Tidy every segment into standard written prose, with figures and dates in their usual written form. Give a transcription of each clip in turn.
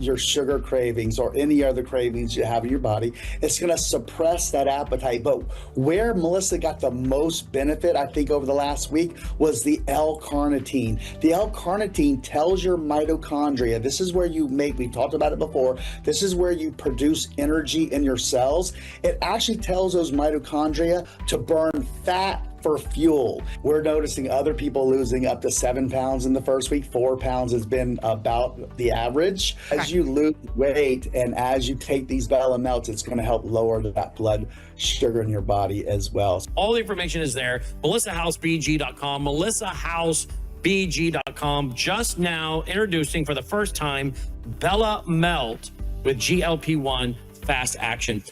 your sugar cravings or any other cravings you have in your body. It's going to suppress that appetite. But where Melissa got the most benefit, I think, over the last week was the L-carnitine. The L-carnitine tells your mitochondria, this is where you make, we talked about it before, this is where you produce energy in your cells. It actually tells those mitochondria to burn fat for fuel. We're noticing other people losing up to 7 pounds in the first week. 4 pounds has been about the average. As you lose weight and as you take these Bella Melts, it's going to help lower that blood sugar in your body as well. All the information is there. MelissaHouseBG.com, MelissaHouseBG.com. Just now introducing for the first time Bella Melt with GLP-1 fast action.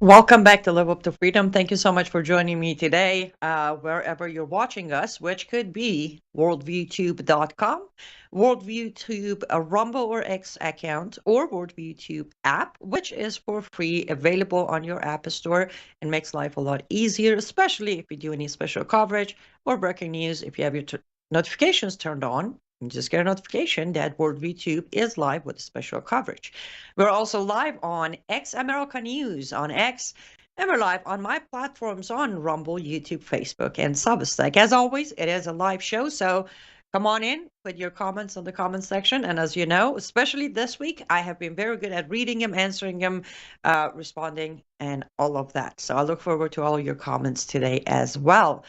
Welcome back to Live Up to Freedom. Thank you so much for joining me today, wherever you're watching us, which could be worldviewtube.com, worldviewtube, a Rumble or X account, or worldviewtube app, which is for free, available on your app store and makes life a lot easier, especially if you do any special coverage or breaking news. If you have your notifications turned on, you just get a notification that WorldViewTube is live with special coverage. We're also live on X America News on X, and we're live on my platforms on Rumble, YouTube, Facebook, and Substack. As always, it is a live show, so come on in, put your comments on the comment section. And as you know, especially this week, I have been very good at reading them, answering them, responding, and all of that. So I look forward to all of your comments today as well.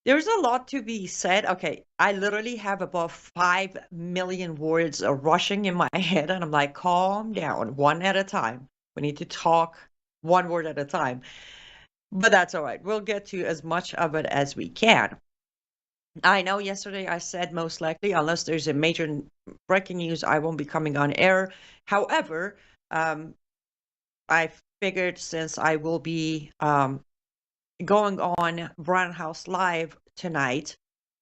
There's a lot to be said. Okay, I literally have about 5 million words rushing in my head, and I'm like, calm down, one at a time. We need to talk one word at a time. But that's all right. We'll get to as much of it as we can. I know yesterday I said most likely, unless there's a major breaking news, I won't be coming on air. However, I figured since I will be going on Brown House Live tonight,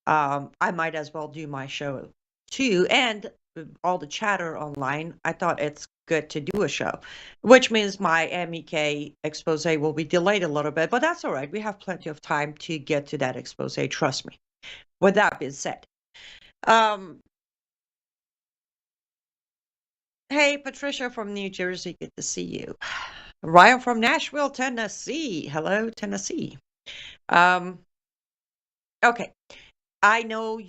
I might as well do my show too. And all the chatter online, I thought it's good to do a show, which means my MEK expose will be delayed a little bit, but that's all right. We have plenty of time to get to that expose, trust me. With that being said, hey, Patricia from New Jersey, good to see you. Ryan from Nashville, Tennessee. Hello, Tennessee. Okay. I know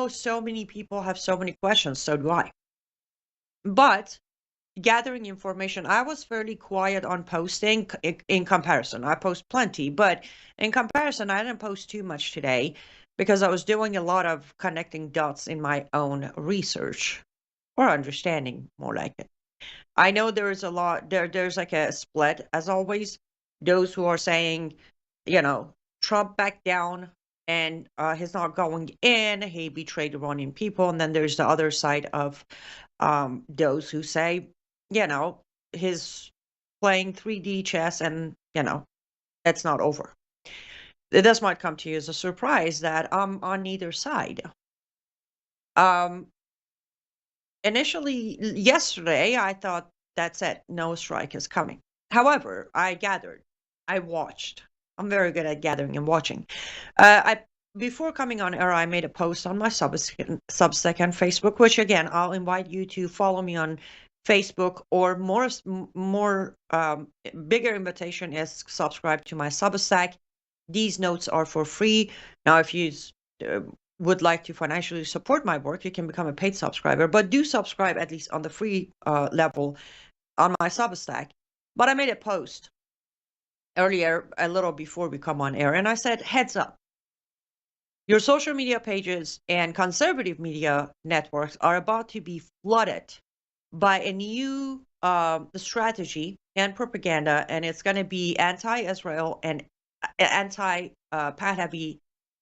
so many people have so many questions, so do I. But gathering information, I was fairly quiet on posting in comparison. I post plenty, but in comparison, I didn't post too much today because I was doing a lot of connecting dots in my own research or understanding, more like it. I know there's a lot there's like a split, as always. Those who are saying, Trump backed down and he's not going in, he betrayed Iranian people. And then there's the other side of those who say, he's playing 3D chess and, it's not over. This might come to you as a surprise that I'm on neither side. Initially, yesterday, I thought, that's it, no strike is coming. However, I gathered, I watched. I'm very good at gathering and watching. Before coming on air, I made a post on my Substack and Facebook, which again, I'll invite you to follow me on Facebook, or more bigger invitation is subscribe to my Substack. These notes are for free. Now, if you would like to financially support my work, you can become a paid subscriber, but do subscribe at least on the free level on my Substack. But I made a post earlier, a little before we come on air, and I said, heads up, your social media pages and conservative media networks are about to be flooded by a new strategy and propaganda, and it's going to be anti-Israel and anti-Pahlavi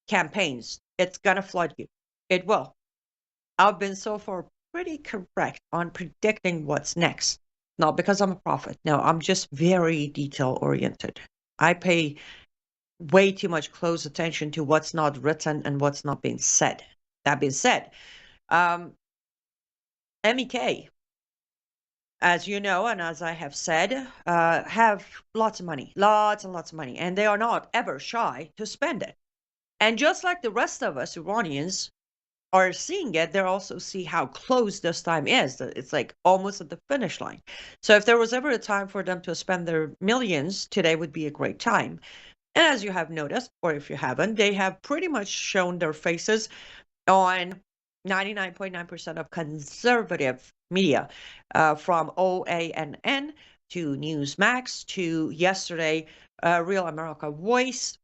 campaigns. It's going to flood you. It will. I've been so far pretty correct on predicting what's next. Not because I'm a prophet. No, I'm just very detail oriented. I pay way too much close attention to what's not written and what's not being said. That being said, MEK, as you know, and as I have said, have lots of money, lots and lots of money, and they are not ever shy to spend it. And just like the rest of us Iranians are seeing it, they also see how close this time is. It's like almost at the finish line. So if there was ever a time for them to spend their millions, today would be a great time. And as you have noticed, or if you haven't, they have pretty much shown their faces on 99.9% of conservative media, from OANN to Newsmax to yesterday, Real America Voice.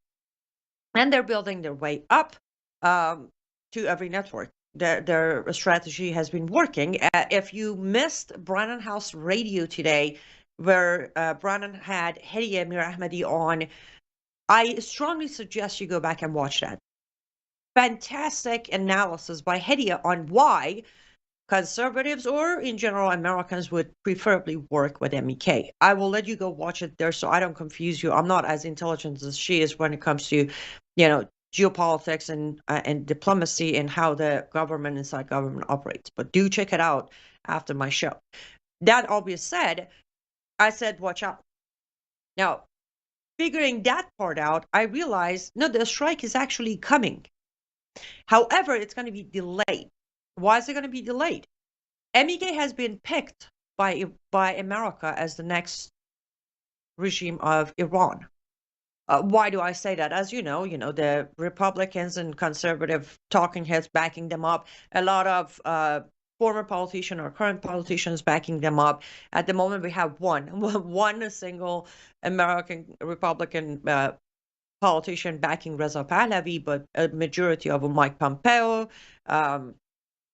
And they're building their way up to every network. Their strategy has been working. If you missed Brannon House Radio today, where Brannon had Hediye Mir Ahmadi on, I strongly suggest you go back and watch that. Fantastic analysis by Hediye on why conservatives, or in general Americans, would preferably work with MEK. I will let you go watch it there so I don't confuse you. I'm not as intelligent as she is when it comes to, geopolitics and diplomacy and how the government inside government operates. But do check it out after my show. That all being said, I said watch out. Now, figuring that part out, I realized, no, the strike is actually coming. However, it's going to be delayed. Why is it going to be delayed? MEK has been picked by America as the next regime of Iran. Why do I say that? As you know, the Republicans and conservative talking heads backing them up. A lot of former politicians or current politicians backing them up. At the moment, we have one single American Republican politician backing Reza Pahlavi, but a majority of them, Mike Pompeo,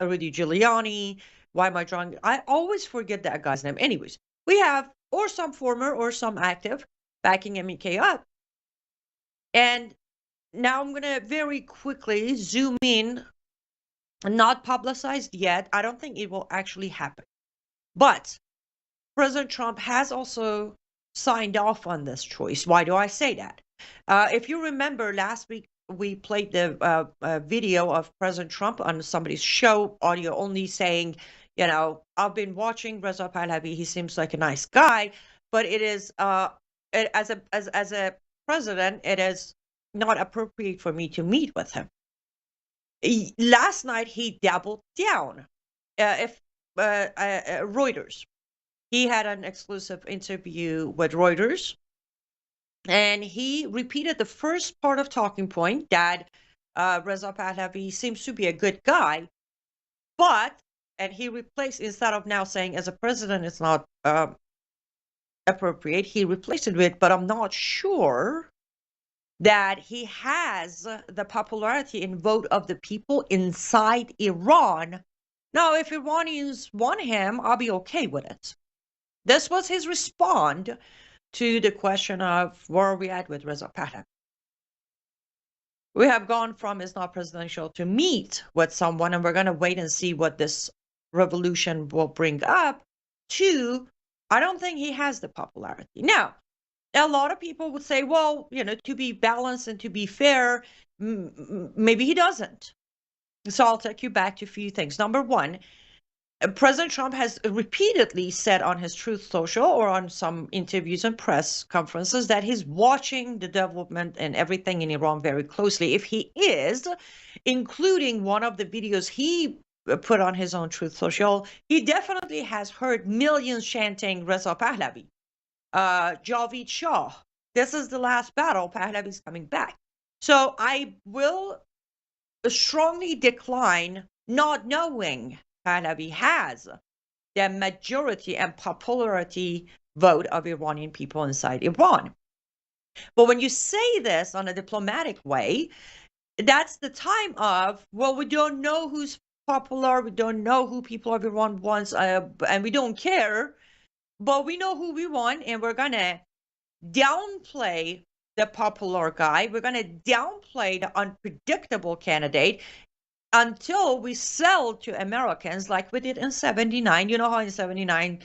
Rudy Giuliani. Why am I drawing? I always forget that guy's name. Anyways, we have or some former or some active backing MEK up. And now I'm going to very quickly zoom in, not publicized yet. I don't think it will actually happen. But President Trump has also signed off on this choice. Why do I say that? If you remember last week, we played the video of President Trump on somebody's show, audio only, saying, I've been watching Reza Pahlavi. He seems like a nice guy, but it is as a president, it is not appropriate for me to meet with him. Last night, he doubled down. Reuters. He had an exclusive interview with Reuters, and he repeated the first part of talking point that Reza Pahlavi seems to be a good guy, and he replaced, instead of now saying as a president it's not appropriate, he replaced it with, but I'm not sure that he has the popularity and vote of the people inside Iran. Now, if Iranians want him, I'll be okay with it. This was his response to the question of where are we at with Reza Pahlavi. We have gone from it's not presidential to meet with someone, and we're going to wait and see what this revolution will bring up, to I don't think he has the popularity. Now, a lot of people would say, well, to be balanced and to be fair, maybe he doesn't. So I'll take you back to a few things. Number one, President Trump has repeatedly said on his Truth Social or on some interviews and press conferences that he's watching the development and everything in Iran very closely. If he is, including one of the videos he put on his own Truth Social, he definitely has heard millions chanting Reza Pahlavi, Javid Shah. This is the last battle. Pahlavi's coming back. So I will strongly decline not knowing Pahlavi has the majority and popularity vote of Iranian people inside Iran. But when you say this on a diplomatic way, that's the time of, well, we don't know who's popular, we don't know who people of Iran wants, and we don't care, but we know who we want, and we're going to downplay the popular guy. We're going to downplay the unpredictable candidate until we sell to Americans like we did in 79. You know how in 79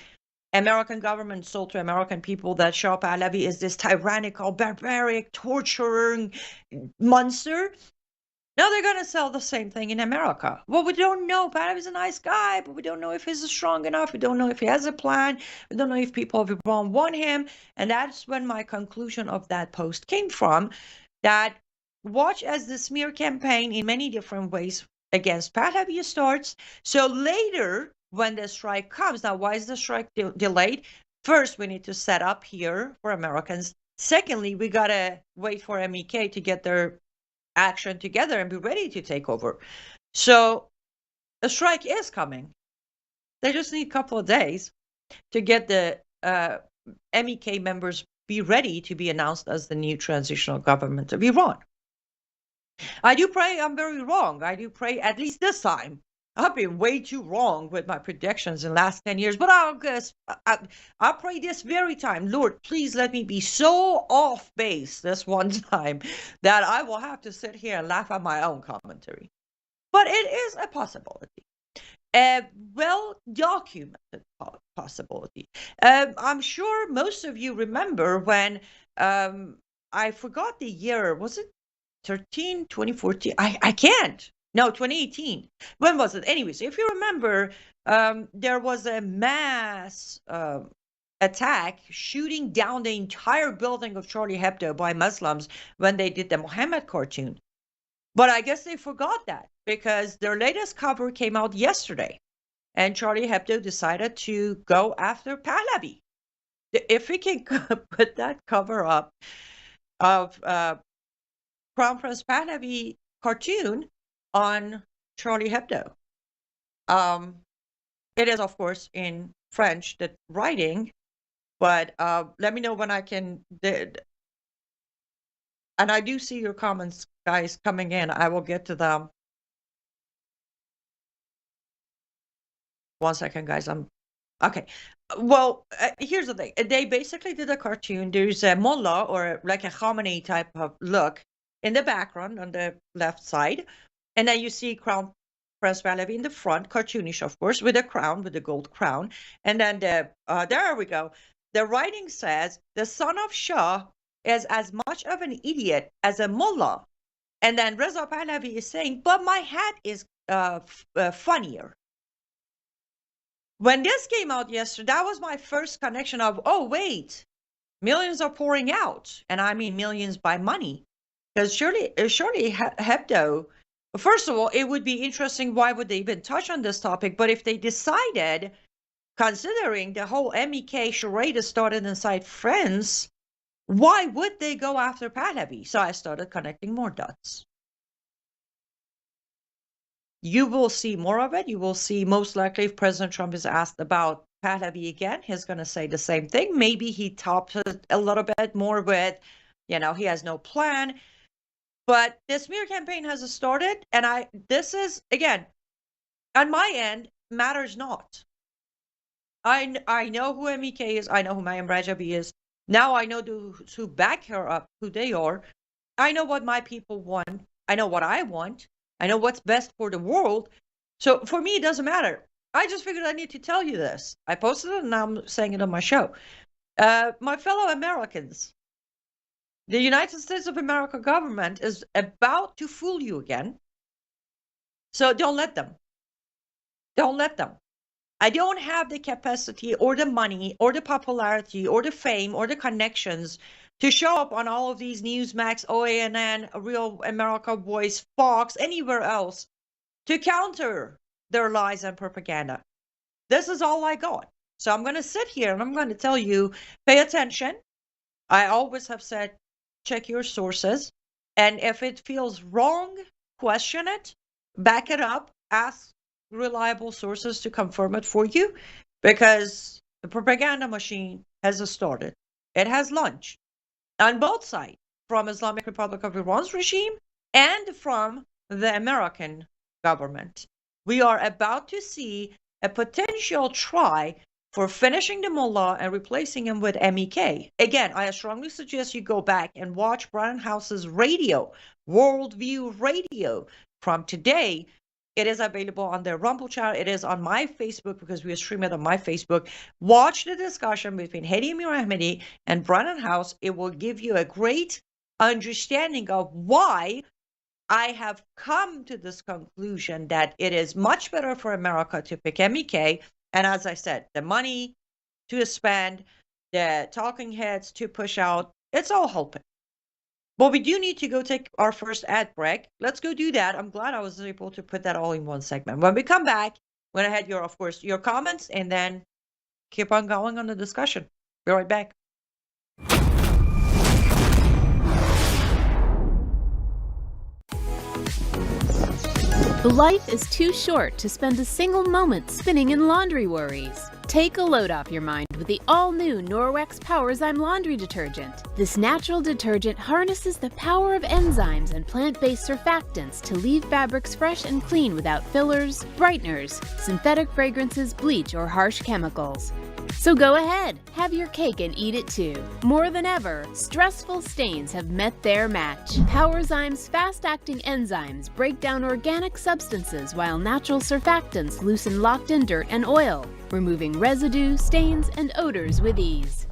American government sold to American people that Shah Pahlavi is this tyrannical, barbaric, torturing monster. Now they're going to sell the same thing in America. Well, we don't know. Pahlavi's a nice guy, but we don't know if he's strong enough. We don't know if he has a plan. We don't know if people of Iran want him. And that's when my conclusion of that post came from, that watch as the smear campaign in many different ways against Pahlavi starts. So later, when the strike comes, now why is the strike delayed? First, we need to set up here for Americans. Secondly, we got to wait for MEK to get their action together and be ready to take over. So a strike is coming. They just need a couple of days to get the MEK members be ready to be announced as the new transitional government of Iran. I do pray I'm very wrong. I do pray, at least this time, I've been way too wrong with my predictions in the last 10 years, but I'll pray this very time. Lord, please let me be so off base this one time that I will have to sit here and laugh at my own commentary. But it is a possibility, a well-documented possibility. I'm sure most of you remember when, I forgot the year, was it 2014? I can't. No, 2018. When was it? Anyways, if you remember, there was a mass attack shooting down the entire building of Charlie Hebdo by Muslims when they did the Muhammad cartoon. But I guess they forgot that because their latest cover came out yesterday, and Charlie Hebdo decided to go after Pahlavi. If we can put that cover up of Crown Prince Pahlavi cartoon on Charlie Hebdo. It is, of course, in French, the writing, but let me know when I can. And I do see your comments, guys, coming in. I will get to them. 1 second, guys. Okay. Well, here's the thing. They basically did a cartoon. There's a mullah, or like a Khamenei type of look, in the background on the left side. And then you see Crown Prince Pahlavi in the front, cartoonish, of course, with a crown, with a gold crown. And then there we go. The writing says, the son of Shah is as much of an idiot as a mullah. And then Reza Pahlavi is saying, but my hat is funnier. When this came out yesterday, that was my first connection of, oh, wait, millions are pouring out. And I mean millions by money. Because surely Hebdo, first of all, it would be interesting, why would they even touch on this topic? But if they decided, considering the whole MEK charade started inside France, why would they go after Pahlavi? So I started connecting more dots. You will see more of it. You will see, most likely, if President Trump is asked about Pahlavi again, he's going to say the same thing. Maybe he tops it a little bit more with, he has no plan. But the smear campaign has started, and this is, again, on my end, matters not. I know who MEK is. I know who Mayim Rajabi is. Now I know who back her up, who they are. I know what my people want. I know what I want. I know what's best for the world. So for me, it doesn't matter. I just figured I need to tell you this. I posted it, and now I'm saying it on my show. My fellow Americans, the United States of America government is about to fool you again. So don't let them. Don't let them. I don't have the capacity or the money or the popularity or the fame or the connections to show up on all of these Newsmax, OANN, Real America Voice, Fox, anywhere else to counter their lies and propaganda. This is all I got. So I'm going to sit here and I'm going to tell you, pay attention. I always have said, check your sources. And if it feels wrong, question it, back it up, ask reliable sources to confirm it for you, because the propaganda machine has started. It has launched on both sides, from Islamic Republic of Iran's regime and from the American government. We are about to see a potential try for finishing the mullah and replacing him with MEK. Again, I strongly suggest you go back and watch Brian House's radio, Worldview Radio, from today. It is available on the Rumble channel. It is on my Facebook because we stream it on my Facebook. Watch the discussion between Hedi Mirahmedi and Brennan House. It will give you a great understanding of why I have come to this conclusion that it is much better for America to pick MEK. And as I said, the money to spend, the talking heads to push out, it's all helping. But we do need to go take our first ad break. Let's go do that. I'm glad I was able to put that all in one segment. When we come back, when I had of course, your comments, and then keep on going on the discussion. Be right back. Life is too short to spend a single moment spinning in laundry worries. Take a load off your mind with the all-new Norwex Powerzyme laundry detergent. This natural detergent harnesses the power of enzymes and plant-based surfactants to leave fabrics fresh and clean without fillers, brighteners, synthetic fragrances, bleach, or harsh chemicals. So go ahead, have your cake and eat it too. More than ever, stressful stains have met their match. Powerzyme's fast-acting enzymes break down organic substances while natural surfactants loosen locked-in dirt and oil, removing residue, stains, and odors with ease.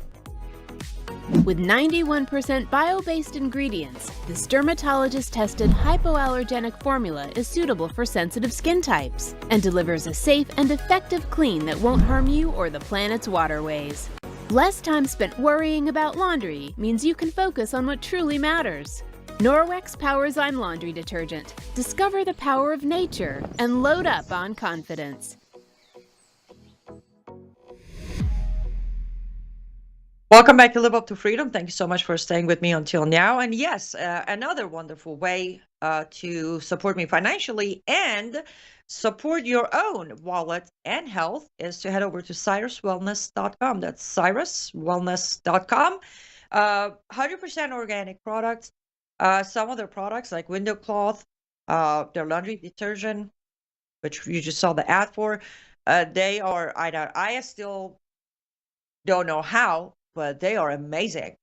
With 91% bio-based ingredients, this dermatologist-tested hypoallergenic formula is suitable for sensitive skin types and delivers a safe and effective clean that won't harm you or the planet's waterways. Less time spent worrying about laundry means you can focus on what truly matters. Norwex Powerzyme Laundry Detergent. Discover the power of nature and load up on confidence. Welcome back to Live Up to Freedom. Thank you so much for staying with me until now. And yes, another wonderful way to support me financially and support your own wallet and health is to head over to cyruswellness.com. That's cyruswellness.com. 100% organic products. Some of their products like window cloth, their laundry detergent, which you just saw the ad for, they are, I still don't know how, but they are amazing,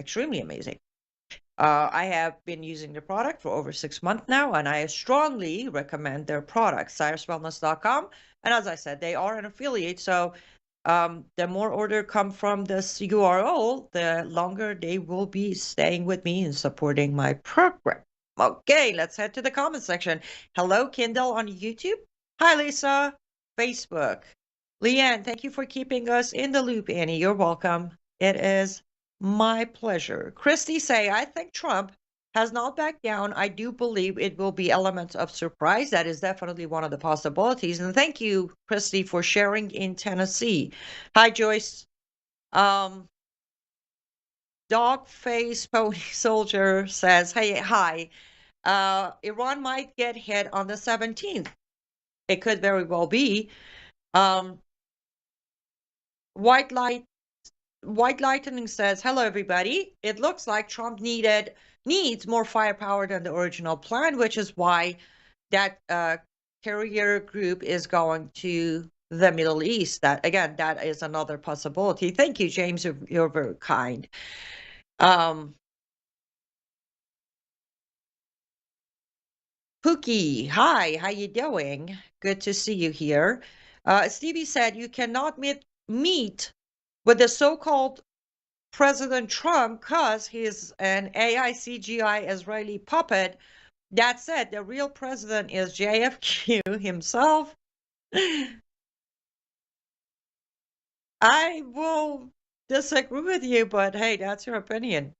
extremely amazing. I have been using the product for over 6 months now, and I strongly recommend their product, cyruswellness.com. And as I said, they are an affiliate, so the more order come from this URL, the longer they will be staying with me and supporting my program. Okay, let's head to the comment section. Hello, Kindle on YouTube. Hi, Lisa. Facebook. Leanne, thank you for keeping us in the loop, Annie. You're welcome. It is my pleasure. Christy say, I think Trump has not backed down. I do believe it will be elements of surprise. That is definitely one of the possibilities. And thank you, Christy, for sharing in Tennessee. Hi, Joyce. Dog face pony soldier says, hey, hi. Iran might get hit on the 17th. It could very well be. White Lightning says, hello, everybody. It looks like Trump needs more firepower than the original plan, which is why that carrier group is going to the Middle East. That is another possibility. Thank you, James. You're very kind. Pookie, hi, how you doing? Good to see you here. Stevie said you cannot meet with the so-called President Trump because he's an AI CGI Israeli puppet. That said, the real president is JFK himself. I will disagree with you, but hey, that's your opinion.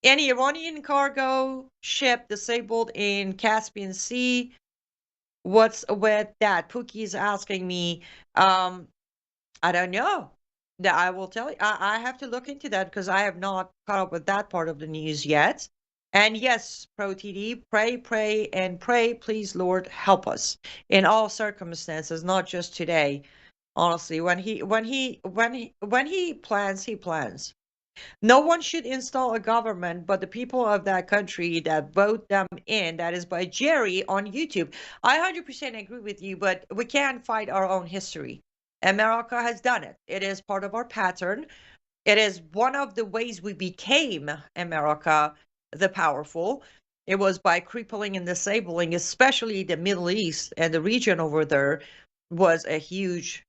Any Iranian cargo ship disabled in Caspian Sea? What's with that? Pookie is asking me. I don't know. I will tell you. I have to look into that because I have not caught up with that part of the news yet. And yes, ProTD, pray, and pray, please, Lord, help us in all circumstances, not just today. Honestly, when he plans, he plans. No one should install a government but the people of that country that vote them in. That is by Jerry on YouTube. I 100% agree with you, but we can't fight our own history. America has done it. It is part of our pattern. It is one of the ways we became America the powerful. it was by crippling and disabling, especially the Middle East and the region over there was a huge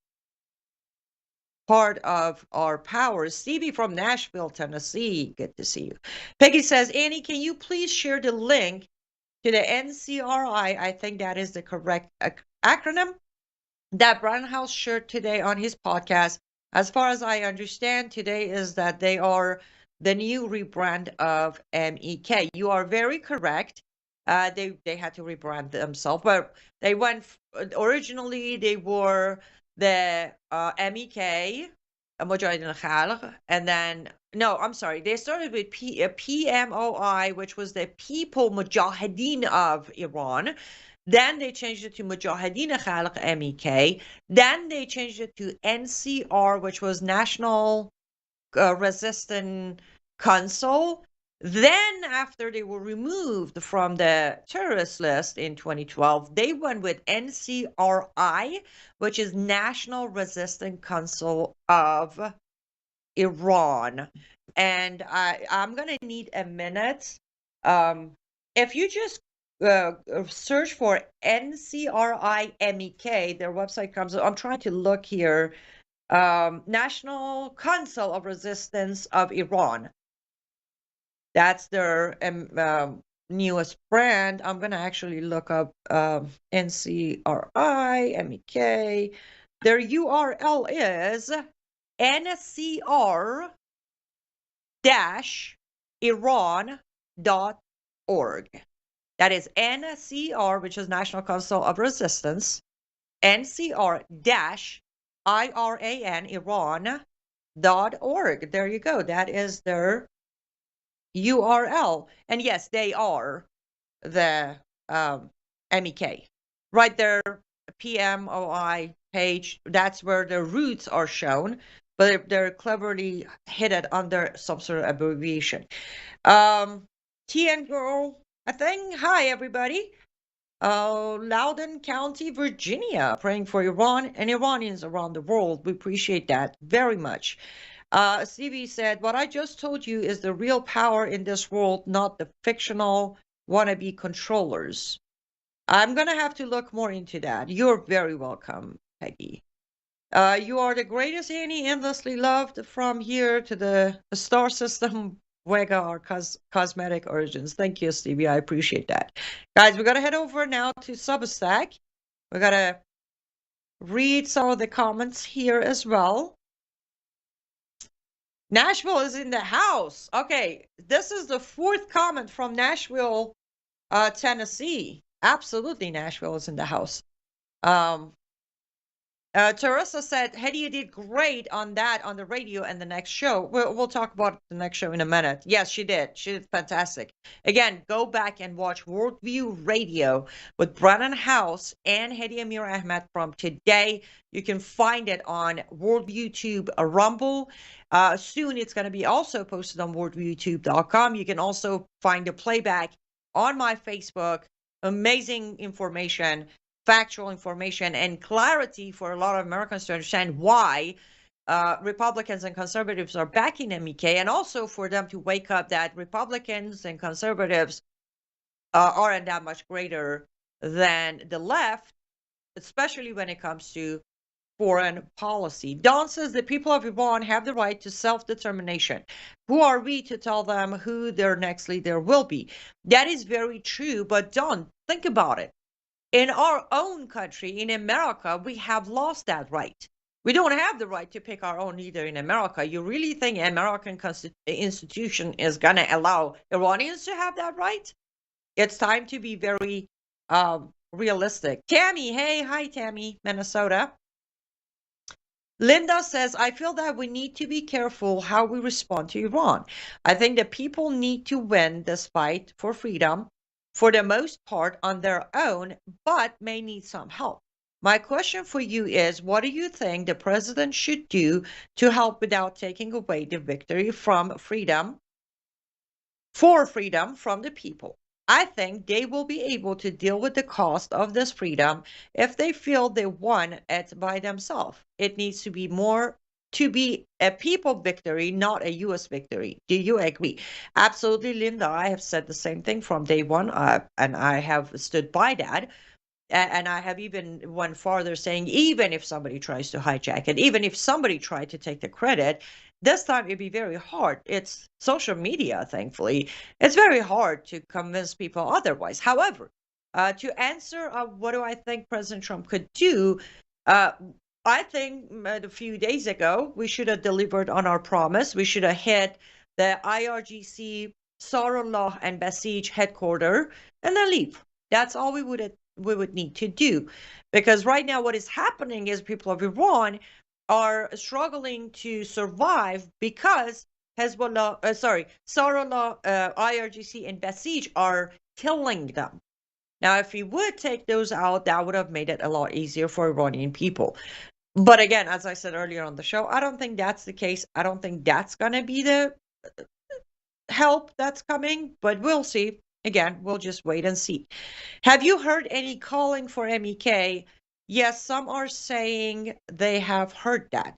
part of our powers. Stevie from Nashville, Tennessee, good to see you. Peggy says, Annie, can you please share the link to the NCRI? I think that is the correct acronym that Brown House shared today on his podcast. As far as I understand today is that they are the new rebrand of MEK. You are very correct. They had to rebrand themselves, but they went originally they were the MEK, Mujahideen Khalq, and then no, I'm sorry, they started with PMOI, which was the People Mujahideen of Iran. Then they changed it to Mujahideen Khalq MEK. Then they changed it to NCR, which was National Resistance Council. Then, after they were removed from the terrorist list in 2012, they went with NCRI, which is National Resistance Council of Iran. And I'm going to need a minute. If you just search for NCRI MEK, their website comes up. I'm trying to look here. National Council of Resistance of Iran. That's their newest brand. I'm going to actually look up NCRI, MEK. Their URL is ncr-iran.org. That is NCR, which is National Council of Resistance, NCR-IRAN, Iran.org. There you go. That is their URL. And yes, they are the MEK. Right there, PMOI page, that's where the roots are shown, but they're cleverly hidden under some sort of abbreviation. TN Girl, I think. Hi, everybody. Loudoun County, Virginia, praying for Iran and Iranians around the world. We appreciate that very much. Stevie said, what I just told you is the real power in this world, not the fictional wannabe controllers. I'm going to have to look more into that. You're very welcome, Peggy. You are the greatest, Annie, endlessly loved from here to the star system, Vega, or cosmetic origins. Thank you, Stevie. I appreciate that. Guys, we're going to head over now to Substack. We're going to read some of the comments here as well. Nashville is in the house. Okay, this is the fourth comment from Nashville, Tennessee. Absolutely, Nashville is in the house. Teresa said, Hedy, you did great on that on the radio and the next show. We'll talk about the next show in a minute. Yes, she did. She did fantastic. Again, go back and watch Worldview Radio with Brennan House and Hedy Amir Ahmed from today. You can find it on Worldview Tube Rumble. Soon it's going to be also posted on worldviewtube.com. You can also find the playback on my Facebook. Amazing information, factual information, and clarity for a lot of Americans to understand why Republicans and conservatives are backing MEK, and also for them to wake up that Republicans and conservatives aren't that much greater than the left, especially when it comes to foreign policy. Don says the people of Iran have the right to self-determination. Who are we to tell them who their next leader will be? That is very true, but Don, think about it. In our own country, in America, we have lost that right. We don't have the right to pick our own leader in America. You really think American institution is going to allow Iranians to have that right? It's time to be very realistic. Tammy, hey, hi, Tammy, Minnesota. Linda says, I feel that we need to be careful how we respond to Iran. I think the people need to win this fight for freedom, for the most part on their own, but may need some help. My question for you is, what do you think the president should do to help without taking away the victory from freedom, for freedom from the people? I think they will be able to deal with the cost of this freedom if they feel they won it by themselves. It needs to be more to be a people victory, not a U.S. victory. Do you agree? Absolutely, Linda. I have said the same thing from day one, and I have stood by that. And I have even went farther, saying even if somebody tries to hijack it, even if somebody tried to take the credit, this time it'd be very hard. It's social media, thankfully. It's very hard to convince people otherwise. However, to answer what do I think President Trump could do, I think a few days ago, we should have delivered on our promise. We should have hit the IRGC, Sarullah, and Basij headquarters and then leave. That's all we would need to do, because right now what is happening is people of Iran are struggling to survive because Hezbollah, Sarullah, IRGC, and Basij are killing them. Now, if we would take those out, that would have made it a lot easier for Iranian people. But again, as I said earlier on the show, I don't think that's the case. I don't think that's going to be the help that's coming, but we'll see. Again, we'll just wait and see. Have you heard any calling for MEK? Yes, some are saying they have heard that.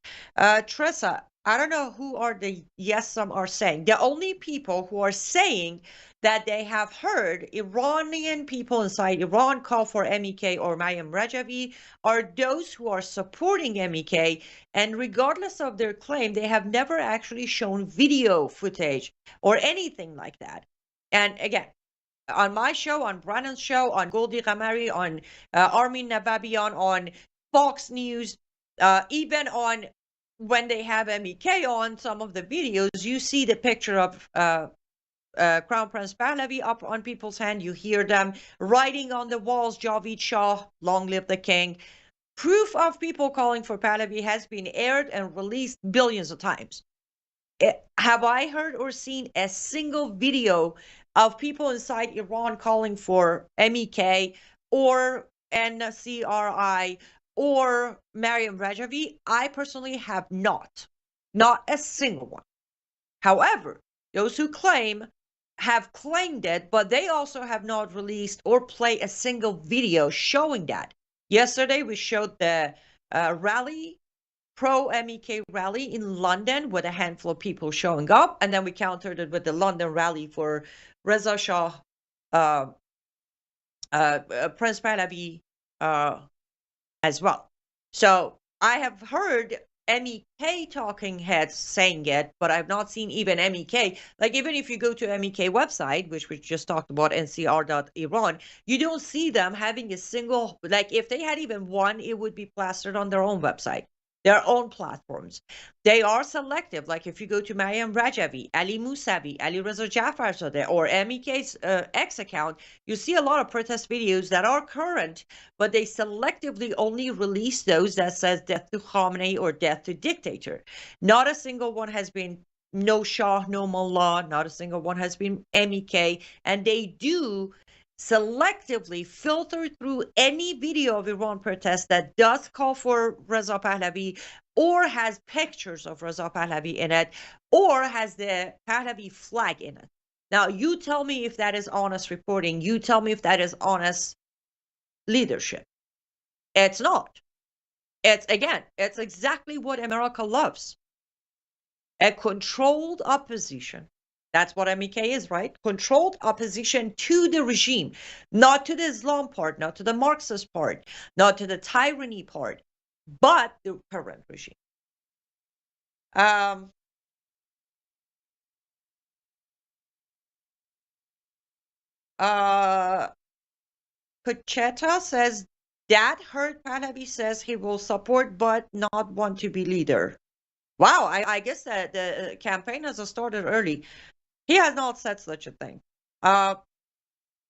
Tressa, I don't know who are the yes, some are saying. The only people who are saying that they have heard Iranian people inside Iran call for MEK or Mayim Rajavi are those who are supporting MEK, and regardless of their claim, they have never actually shown video footage or anything like that. And again, on my show, on Brennan's show, on Goldie Gamari, on Armin Navabian, on Fox News, even on when they have MEK on some of the videos, you see the picture of Crown Prince Pahlavi up on people's hand. You hear them writing on the walls, Javid Shah, long live the king. Proof of people calling for Pahlavi has been aired and released billions of times. Have I heard or seen a single video of people inside Iran calling for MEK or NCRI or Mariam Rajavi? I personally have not a single one. However, those who claim have claimed it, but they also have not released or played a single video showing that. Yesterday, we showed the rally, pro-MEK rally in London with a handful of people showing up, and then we countered it with the London rally for Reza Shah, Prince Pahlavi as well. So I have heard MEK talking heads saying it, but I've not seen even MEK. Like, even if you go to MEK website, which we just talked about, ncr.iran, you don't see them having a single, like, if they had even one, it would be plastered on their own website, their own platforms. They are selective. Like, if you go to Mariam Rajavi, Ali Musavi, Ali Reza Jafarzadeh, or MEK's X account, you see a lot of protest videos that are current, but they selectively only release those that says death to Khamenei or death to dictator. Not a single one has been no Shah, no Mullah. Not a single one has been MEK. And they do selectively filter through any video of Iran protest that does call for Reza Pahlavi or has pictures of Reza Pahlavi in it or has the Pahlavi flag in it. Now, you tell me if that is honest reporting. You tell me if that is honest leadership. It's not. It's exactly what America loves. A controlled opposition. That's what MEK is, right? Controlled opposition to the regime, not to the Islam part, not to the Marxist part, not to the tyranny part, but the current regime. Kucheta says, Dad heard Pahlavi says he will support but not want to be leader. Wow, I guess that the campaign has started early. He has not said such a thing. On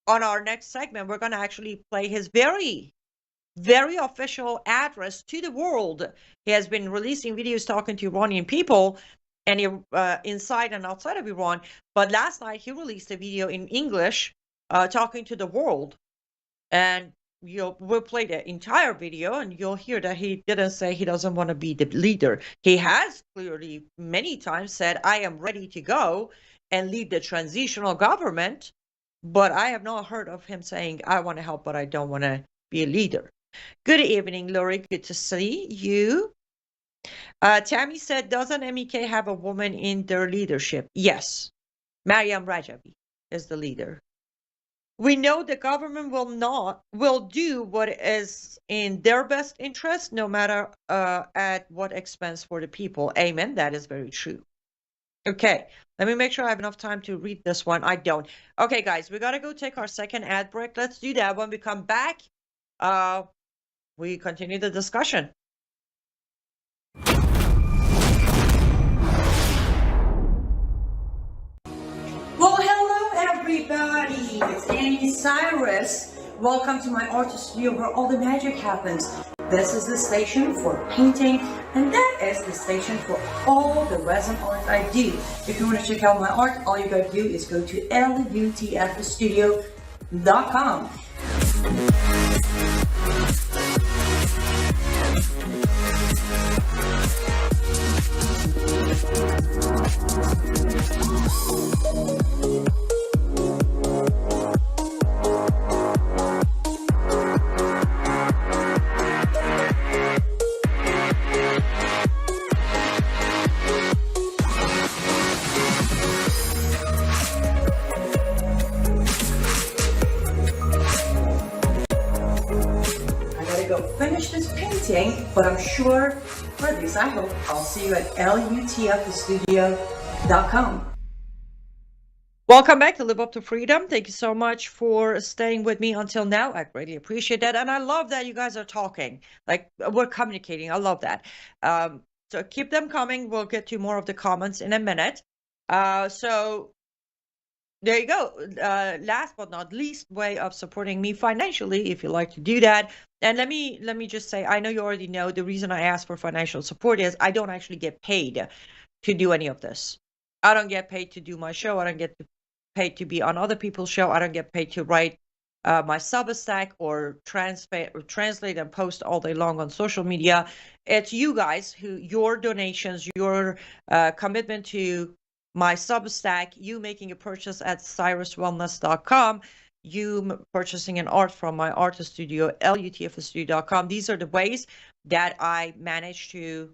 our next segment, we're going to actually play his very, very official address to the world. He has been releasing videos talking to Iranian people and inside and outside of Iran. But last night, he released a video in English talking to the world. And we'll play the entire video and you'll hear that he didn't say he doesn't want to be the leader. He has clearly many times said, I am ready to go and lead the transitional government, but I have not heard of him saying, I want to help, but I don't want to be a leader. Good evening, Lori. Good to see you. Tammy said, doesn't MEK have a woman in their leadership? Yes. Mariam Rajabi is the leader. We know the government will do what is in their best interest, no matter at what expense for the people. Amen. That is very true. Okay, let me make sure I have enough time to read this one. I don't. Okay, guys, we got to go take our second ad break. Let's do that. When we come back, we continue the discussion. Well, hello everybody! It's Annie Cyrus. Welcome to my artist studio where all the magic happens. This is the station for painting, and that is the station for all the resin art I do. If you want to check out my art, all you gotta do is go to lutfstudio.com. Finish this painting, but I'm sure, or at least I hope, I'll see you at lutfstudio.com. Welcome back to Live Up to Freedom. Thank you so much for staying with me until now. I greatly appreciate that. And I love that you guys are talking. Like, we're communicating. I love that. So keep them coming. We'll get to more of the comments in a minute. So there you go. Last but not least, way of supporting me financially, if you like to do that. And let me just say, I know you already know the reason I ask for financial support is I don't actually get paid to do any of this. I don't get paid to do my show. I don't get paid to be on other people's show. I don't get paid to write my Substack or translate and post all day long on social media. It's you guys your donations, your commitment to my Substack, you making a purchase at cyruswellness.com, you purchasing an art from my artist studio, lutfstudio.com. These are the ways that I manage to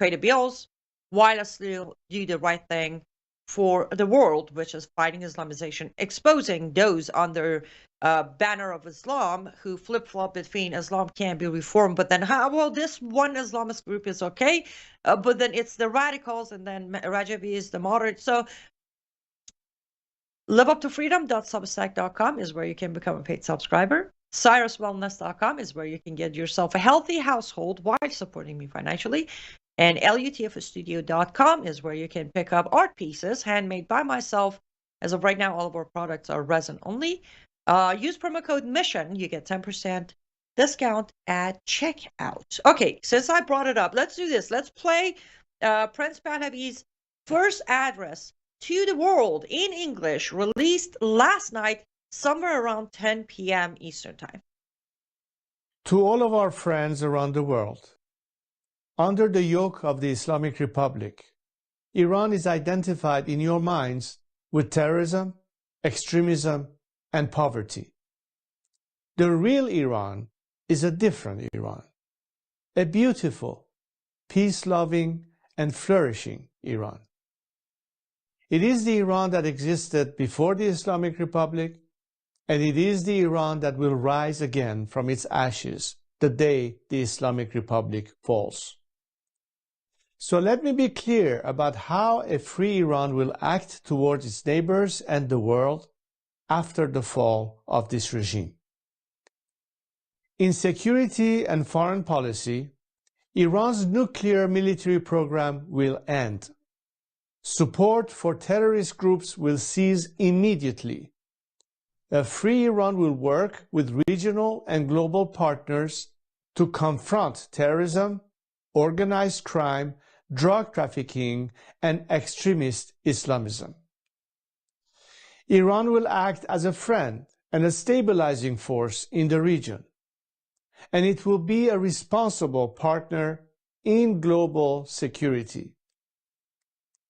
pay the bills while I still do the right thing for the world, which is fighting Islamization, exposing those under banner of Islam who flip-flop between Islam can be reformed, but then this one Islamist group is okay, but then it's the radicals, and then Rajabi is the moderate. So liveuptofreedom.substack.com is where you can become a paid subscriber. cyruswellness.com is where you can get yourself a healthy household while supporting me financially. And lutfstudio.com is where you can pick up art pieces handmade by myself. As of right now, all of our products are resin only. Use promo code MISSION. You get 10% discount at checkout. Okay, since I brought it up, let's do this. Let's play Prince Pahlavi's first address to the world in English, released last night, somewhere around 10 p.m. Eastern Time. To all of our friends around the world, under the yoke of the Islamic Republic, Iran is identified in your minds with terrorism, extremism, and poverty. The real Iran is a different Iran, a beautiful, peace-loving, and flourishing Iran. It is the Iran that existed before the Islamic Republic, and it is the Iran that will rise again from its ashes the day the Islamic Republic falls. So let me be clear about how a free Iran will act towards its neighbors and the world after the fall of this regime. In security and foreign policy, Iran's nuclear military program will end. Support for terrorist groups will cease immediately. A free Iran will work with regional and global partners to confront terrorism, organized crime, drug trafficking, and extremist Islamism. Iran will act as a friend and a stabilizing force in the region, and it will be a responsible partner in global security.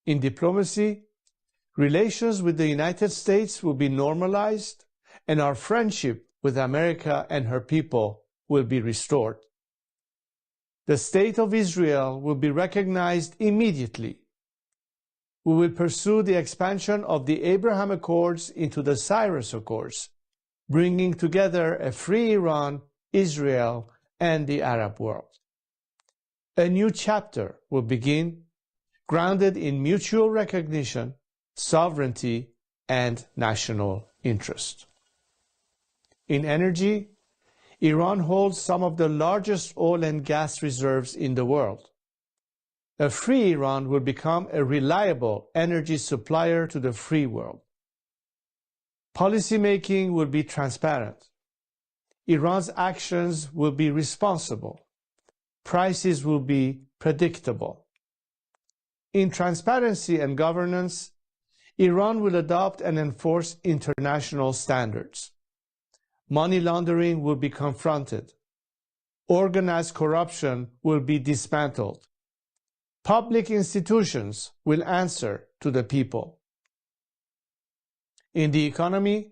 In diplomacy, relations with the United States will be normalized, and our friendship with America and her people will be restored. The State of Israel will be recognized immediately. We will pursue the expansion of the Abraham Accords into the Cyrus Accords, bringing together a free Iran, Israel, and the Arab world. A new chapter will begin, grounded in mutual recognition, sovereignty, and national interest. In energy, Iran holds some of the largest oil and gas reserves in the world. A free Iran will become a reliable energy supplier to the free world. Policymaking will be transparent. Iran's actions will be responsible. Prices will be predictable. In transparency and governance, Iran will adopt and enforce international standards. Money laundering will be confronted. Organized corruption will be dismantled. Public institutions will answer to the people. In the economy,